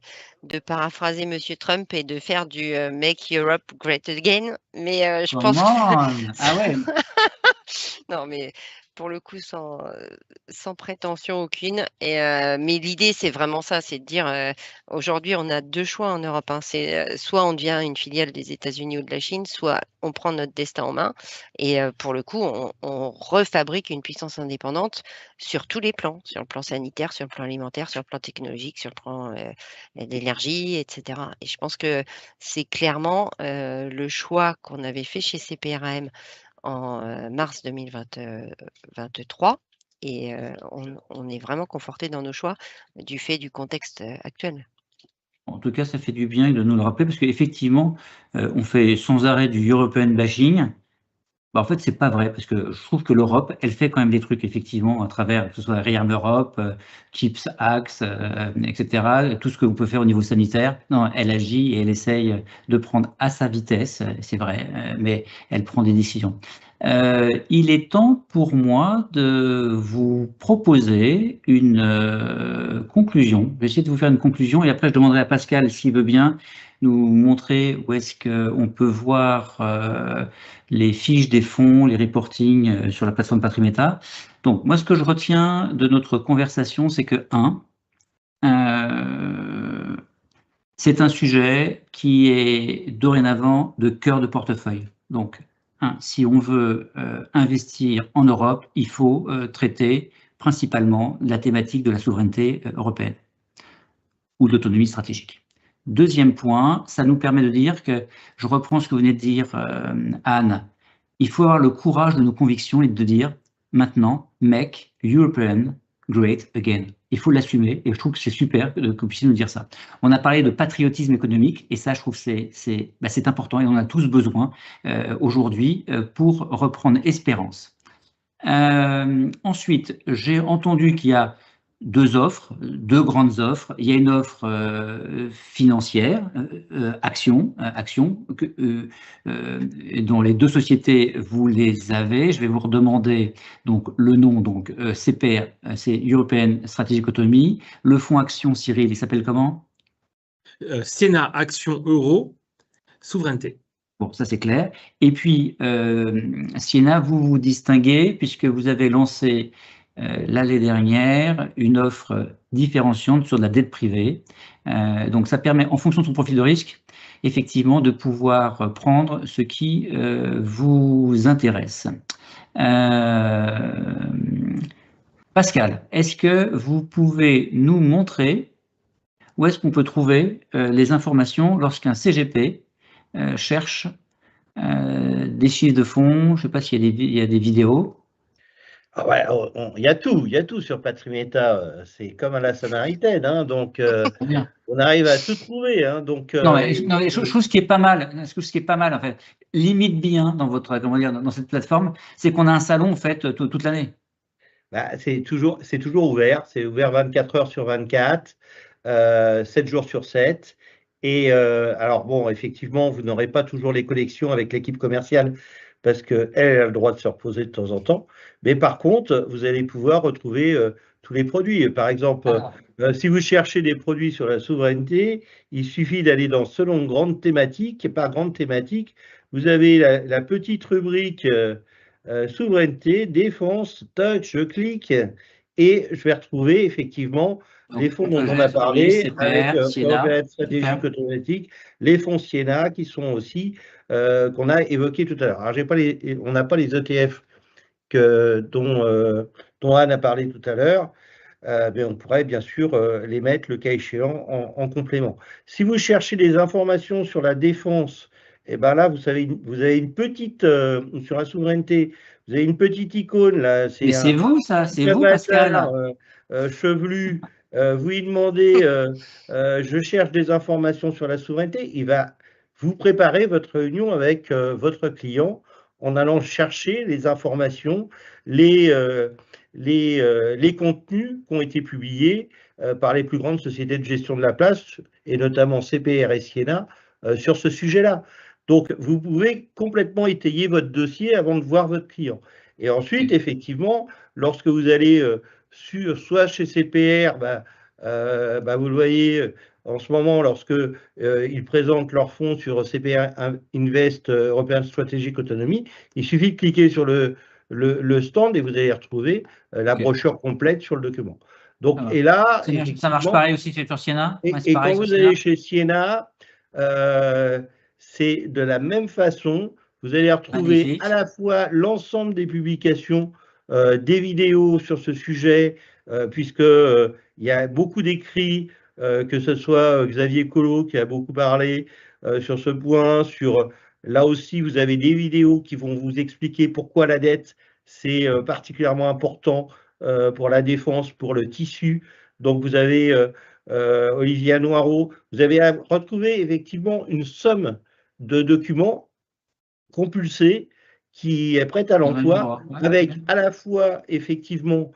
paraphraser Monsieur Trump et de faire du Make Europe Great Again. Mais je pense que... Ah ouais. Non, mais pour le coup, sans prétention aucune. Mais l'idée, c'est vraiment ça, c'est de dire, aujourd'hui, on a 2 choix en Europe. C'est soit on devient une filiale des États-Unis ou de la Chine, soit on prend notre destin en main. Et pour le coup, on refabrique une puissance indépendante sur tous les plans, sur le plan sanitaire, sur le plan alimentaire, sur le plan technologique, sur le plan d'énergie, etc. Et je pense que c'est clairement le choix qu'on avait fait chez CPRAM en mars 2023 et on est vraiment conforté dans nos choix du fait du contexte actuel. En tout cas, ça fait du bien de nous le rappeler parce qu'effectivement, on fait sans arrêt du European bashing. En fait, c'est pas vrai, parce que je trouve que l'Europe, elle fait quand même des trucs, effectivement, à travers, que ce soit ReArm Europe, Chips Axe, etc., tout ce que vous pouvez faire au niveau sanitaire. Non, elle agit et elle essaye de prendre à sa vitesse, c'est vrai, mais elle prend des décisions. Il est temps pour moi de vous proposer une conclusion. Je vais essayer de vous faire une conclusion et après je demanderai à Pascal s'il veut bien nous montrer où est-ce qu'on peut voir les fiches des fonds, les reportings sur la plateforme Patrimeta. Donc moi ce que je retiens de notre conversation, c'est que c'est un sujet qui est dorénavant de cœur de portefeuille. Donc, si on veut investir en Europe, il faut traiter principalement la thématique de la souveraineté européenne ou de l'autonomie stratégique. Deuxième point, ça nous permet de dire que, je reprends ce que vous venez de dire, Anne, il faut avoir le courage de nos convictions et de dire maintenant, make European great again. Il faut l'assumer et je trouve que c'est super que vous puissiez nous dire ça. On a parlé de patriotisme économique et ça, je trouve que c'est important et on en a tous besoin aujourd'hui pour reprendre espérance. Ensuite, j'ai entendu qu'il y a deux grandes offres. Il y a une offre financière, Action, dont les deux sociétés, vous les avez. Je vais vous redemander donc, le nom, donc CPR, c'est European Strategic Autonomy. Le fonds Action, Cyril, il s'appelle comment? Siena Action Euro, souveraineté. Bon, ça c'est clair. Et puis, Siena, vous vous distinguez puisque vous avez lancé l'année dernière une offre différenciante sur de la dette privée. Donc, ça permet, en fonction de son profil de risque, effectivement, de pouvoir prendre ce qui vous intéresse. Pascal, est-ce que vous pouvez nous montrer où est-ce qu'on peut trouver les informations lorsqu'un CGP cherche des chiffres de fonds? Je ne sais pas s'il y a des vidéos. Ah ouais, il y a tout sur Patrimeta. C'est comme à la Samaritaine, hein, donc on arrive à tout trouver. Hein, donc, non, mais je trouve ce qui est pas mal, en fait, limite bien dans votre, comment dire, dans cette plateforme, c'est qu'on a un salon en fait toute l'année. Bah, c'est toujours ouvert. C'est ouvert 24 heures sur 24, 7 jours sur 7. Et alors bon, effectivement, vous n'aurez pas toujours les collections avec l'équipe commerciale parce qu'elle a le droit de se reposer de temps en temps. Mais par contre, vous allez pouvoir retrouver tous les produits. Par exemple, si vous cherchez des produits sur la souveraineté, il suffit d'aller dans selon grande thématique. Et par grande thématique, vous avez la petite rubrique souveraineté, défense, toc, je clique et je vais retrouver effectivement Donc, les fonds dont on a parlé avec Siena, European Strategic Automatic, les fonds Siena qui sont aussi qu'on a évoqués tout à l'heure. Alors, on n'a pas les ETF dont Anne a parlé tout à l'heure, mais on pourrait bien sûr les mettre, le cas échéant, en complément. Si vous cherchez des informations sur la défense, et ben là, vous avez une petite, sur la souveraineté, vous avez une petite icône, là. Mais c'est vous, ça, c'est vous, Pascal. Chevelu, vous lui demandez, je cherche des informations sur la souveraineté, il va vous préparer votre réunion avec votre client en allant chercher les informations, les contenus qui ont été publiés par les plus grandes sociétés de gestion de la place, et notamment CPR et Siena, sur ce sujet-là. Donc, vous pouvez complètement étayer votre dossier avant de voir votre client. Et ensuite, effectivement, lorsque vous allez soit chez CPR, vous le voyez en ce moment, lorsque ils présentent leurs fonds sur CPR Invest European Strategic Autonomy, il suffit de cliquer sur le stand et vous allez retrouver la brochure complète sur le document. Donc, et là, ça marche pareil aussi sur Siena. Et quand vous allez chez Siena, c'est de la même façon. Vous allez retrouver à la fois l'ensemble des publications, des vidéos sur ce sujet, puisqu'il y a beaucoup d'écrits, que ce soit Xavier Collot qui a beaucoup parlé sur ce point. Là aussi, vous avez des vidéos qui vont vous expliquer pourquoi la dette, c'est particulièrement important pour la défense, pour le tissu. Donc, vous avez Olivia Noireau, vous avez retrouvé effectivement une somme de documents compulsés qui est prête à l'emploi, avec à la fois effectivement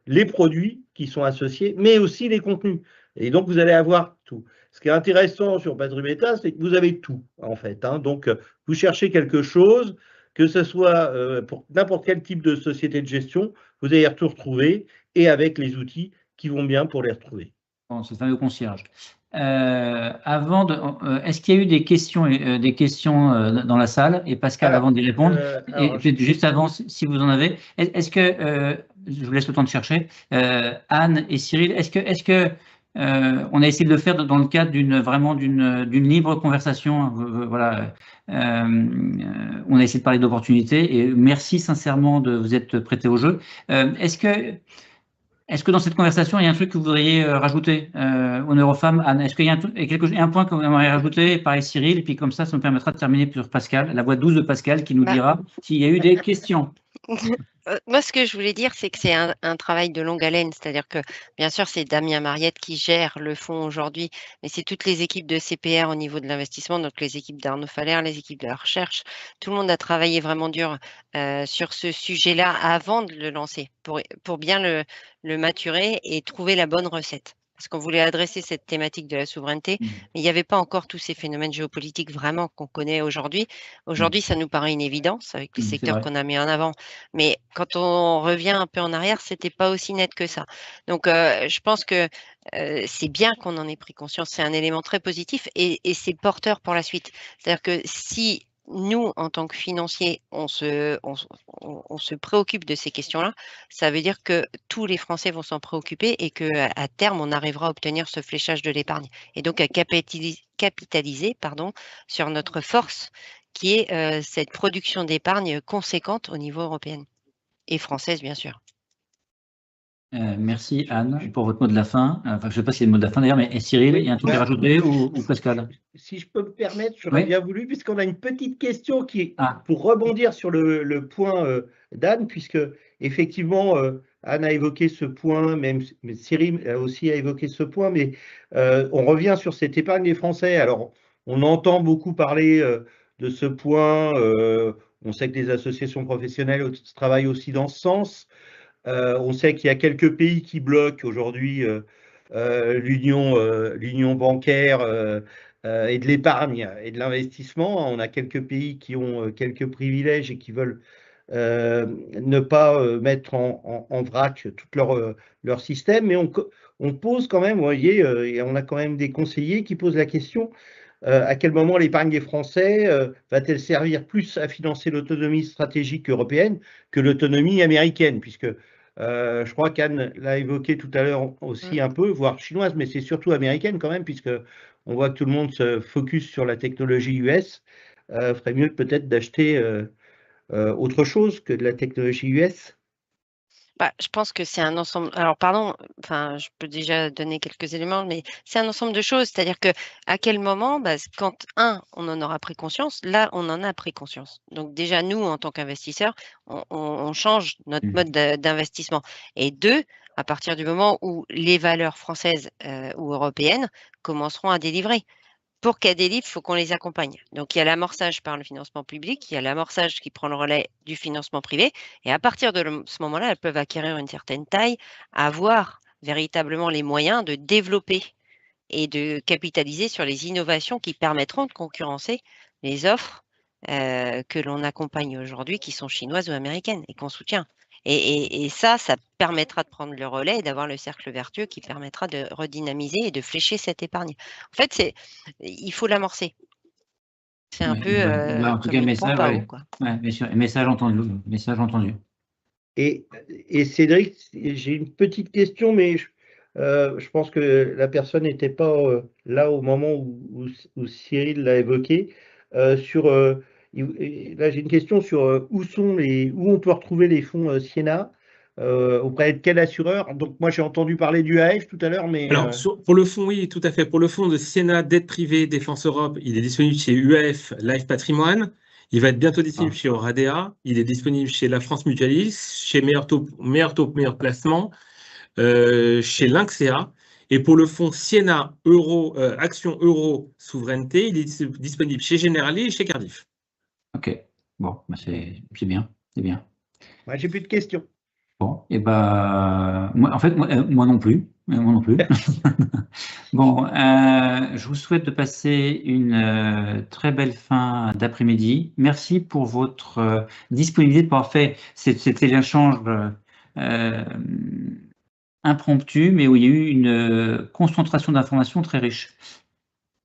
les produits qui sont associés, mais aussi les contenus. Et donc, vous allez avoir tout. Ce qui est intéressant sur Patrumeta, c'est que vous avez tout, en fait. Hein. Donc, vous cherchez quelque chose, que ce soit pour n'importe quel type de société de gestion, vous allez tout retrouver, et avec les outils qui vont bien pour les retrouver. Bon, c'est le fameux concierge. Est-ce qu'il y a eu des questions dans la salle? Et Pascal, avant d'y répondre, juste avant, si vous en avez, est-ce que, je vous laisse le temps de chercher, Anne et Cyril, est-ce que on a essayé de le faire dans le cadre d'une libre conversation, voilà. On a essayé de parler d'opportunités et merci sincèrement de vous être prêté au jeu. Est-ce que dans cette conversation, il y a un truc que vous voudriez rajouter aux Neurofemmes, Anne? Est-ce qu'il y a un point que vous aimeriez rajouter, pareil Cyril, et puis comme ça me permettra de terminer sur Pascal, la voix douce de Pascal, qui nous dira s'il y a eu des questions. Moi, ce que je voulais dire, c'est que c'est un travail de longue haleine. C'est-à-dire que, bien sûr, c'est Damien Mariette qui gère le fonds aujourd'hui, mais c'est toutes les équipes de CPR au niveau de l'investissement, donc les équipes d'Arnaud Faller, les équipes de la recherche. Tout le monde a travaillé vraiment dur sur ce sujet-là avant de le lancer, pour bien le maturer et trouver la bonne recette. Parce qu'on voulait adresser cette thématique de la souveraineté, mais il n'y avait pas encore tous ces phénomènes géopolitiques vraiment qu'on connaît aujourd'hui. Aujourd'hui, ça nous paraît une évidence avec les secteurs qu'on a mis en avant. Mais quand on revient un peu en arrière, c'était pas aussi net que ça. Donc, je pense que c'est bien qu'on en ait pris conscience. C'est un élément très positif et c'est porteur pour la suite. C'est-à-dire que si nous, en tant que financiers, on se préoccupe de ces questions-là, ça veut dire que tous les Français vont s'en préoccuper et qu'à terme, on arrivera à obtenir ce fléchage de l'épargne et donc à capitaliser sur notre force qui est cette production d'épargne conséquente au niveau européen et française, bien sûr. Merci Anne pour votre mot de la fin. Enfin, je ne sais pas si c'est le mot de la fin d'ailleurs, mais Cyril, il y a un truc à rajouter ou Pascal? Si je peux me permettre, j'aurais bien voulu, puisqu'on a une petite question qui est pour rebondir sur le point d'Anne, puisque effectivement, Anne a évoqué ce point, mais Cyril aussi a évoqué ce point, mais on revient sur cette épargne des Français. Alors, on entend beaucoup parler de ce point, on sait que les associations professionnelles travaillent aussi dans ce sens. On sait qu'il y a quelques pays qui bloquent aujourd'hui l'union bancaire et de l'épargne et de l'investissement. On a quelques pays qui ont quelques privilèges et qui veulent ne pas mettre en vrac tout leur système. Mais on pose quand même, vous voyez, et on a quand même des conseillers qui posent la question à quel moment l'épargne des Français va-t-elle servir plus à financer l'autonomie stratégique européenne que l'autonomie américaine, puisque je crois qu'Anne l'a évoqué tout à l'heure aussi un peu, voire chinoise, mais c'est surtout américaine quand même, puisque on voit que tout le monde se focus sur la technologie US. Ferait mieux peut-être d'acheter autre chose que de la technologie US. Je pense que c'est un ensemble. Alors, pardon, je peux déjà donner quelques éléments, mais c'est un ensemble de choses. C'est-à-dire que à quel moment, quand on en aura pris conscience, là, on en a pris conscience. Donc déjà, nous, en tant qu'investisseurs, on change notre mode d'investissement. Et deux, à partir du moment où les valeurs françaises ou européennes commenceront à délivrer. Pour qu'elles délivrent, il faut qu'on les accompagne. Donc, il y a l'amorçage par le financement public, il y a l'amorçage qui prend le relais du financement privé. Et à partir de ce moment-là, elles peuvent acquérir une certaine taille, avoir véritablement les moyens de développer et de capitaliser sur les innovations qui permettront de concurrencer les offres que l'on accompagne aujourd'hui, qui sont chinoises ou américaines et qu'on soutient. Et ça permettra de prendre le relais et d'avoir le cercle vertueux qui permettra de redynamiser et de flécher cette épargne. En fait, il faut l'amorcer. C'est un peu en tout cas, message entendu. Et Cédric, j'ai une petite question, mais je pense que la personne n'était pas là au moment où Cyril l'a évoqué. Là, j'ai une question sur où on peut retrouver les fonds Siena, auprès de quel assureur. Donc, moi, j'ai entendu parler du AF tout à l'heure, mais… Alors, pour le fonds, oui, tout à fait. Pour le fonds de Siena, dette privée, Défense Europe, il est disponible chez UAF Life Patrimoine. Il va être bientôt disponible chez Oradea. Il est disponible chez La France Mutualis, chez Meilleur Taux, Meilleur Placement, chez Lynxea. Et pour le fonds Siena Action Euro Souveraineté, il est disponible chez Generali et chez Cardiff. Ok. Bon, bah c'est bien, c'est bien. Moi, j'ai plus de questions. Bon, et bah, moi, en fait, moi non plus. Moi non plus. Bon, je vous souhaite de passer une très belle fin d'après-midi. Merci pour votre disponibilité pour avoir fait cet échange impromptu, mais où il y a eu une concentration d'informations très riche.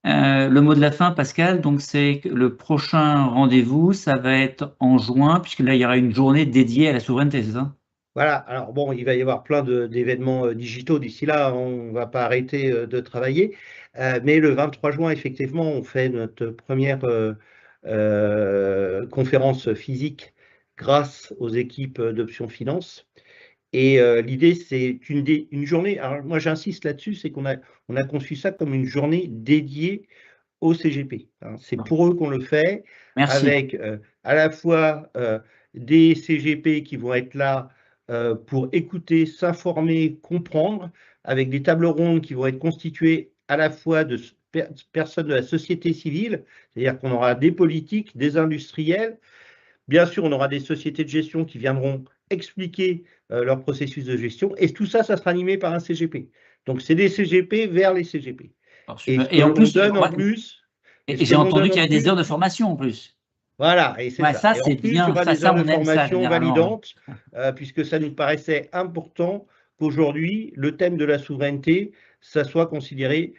Le mot de la fin, Pascal, donc c'est que le prochain rendez-vous, ça va être en juin, puisque là, il y aura une journée dédiée à la souveraineté, c'est ça? Voilà, alors bon, il va y avoir plein d'événements digitaux d'ici là, on ne va pas arrêter de travailler, mais le 23 juin, effectivement, on fait notre première conférence physique grâce aux équipes d'Option Finance. Et l'idée, c'est une journée, alors moi j'insiste là-dessus, c'est qu'on a conçu ça comme une journée dédiée au CGP. Hein. C'est pour eux qu'on le fait, Merci. avec à la fois des CGP qui vont être là pour écouter, s'informer, comprendre, avec des tables rondes qui vont être constituées à la fois de personnes de la société civile, c'est-à-dire qu'on aura des politiques, des industriels. Bien sûr, on aura des sociétés de gestion qui viendront expliquer leur processus de gestion, et tout ça, ça sera animé par un CGP. Donc, c'est des CGP vers les CGP. Et en plus, donne en plus. Et j'ai entendu qu'il y avait des heures de formation en plus. Voilà, et c'est Ouais, ça. ça, Et c'est en plus, bien. il y aura Ça, des heures on de aime ça, formation généralement. validantes, puisque ça nous paraissait important qu'aujourd'hui, le thème de la souveraineté, ça soit considéré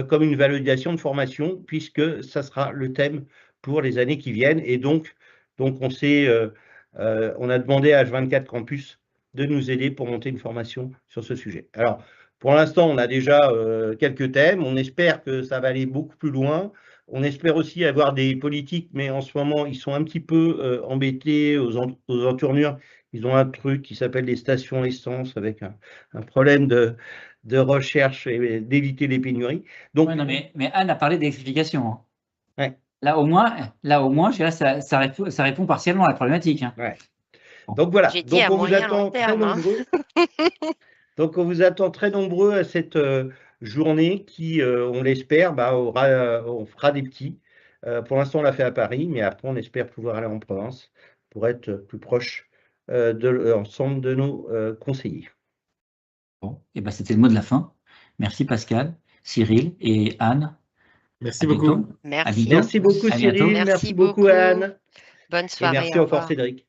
comme une validation de formation, puisque ça sera le thème pour les années qui viennent. Et donc on a demandé à H24 Campus de nous aider pour monter une formation sur ce sujet. Alors, pour l'instant, on a déjà quelques thèmes. On espère que ça va aller beaucoup plus loin. On espère aussi avoir des politiques, mais en ce moment, ils sont un petit peu embêtés aux entournures. Ils ont un truc qui s'appelle les stations essence, avec un problème de recherche et d'éviter les pénuries. Donc, ouais, non, mais Anne a parlé d'explication. Hein. Ouais. Là, au moins, je dirais, ça répond partiellement à la problématique. Hein. Ouais. Donc voilà. J'ai dit Donc à on vous moyen attend long très terme. nombreux. Donc on vous attend très nombreux à cette journée qui, on l'espère, on fera des petits. Pour l'instant, on l'a fait à Paris, mais après, on espère pouvoir aller en province pour être plus proche de l'ensemble de nos conseillers. Bon, et ben c'était le mot de la fin. Merci Pascal, Cyril et Anne. Merci beaucoup. Merci. Merci beaucoup, Cyril. Merci beaucoup, Anne. Bonne Et soirée. merci encore, Cédric.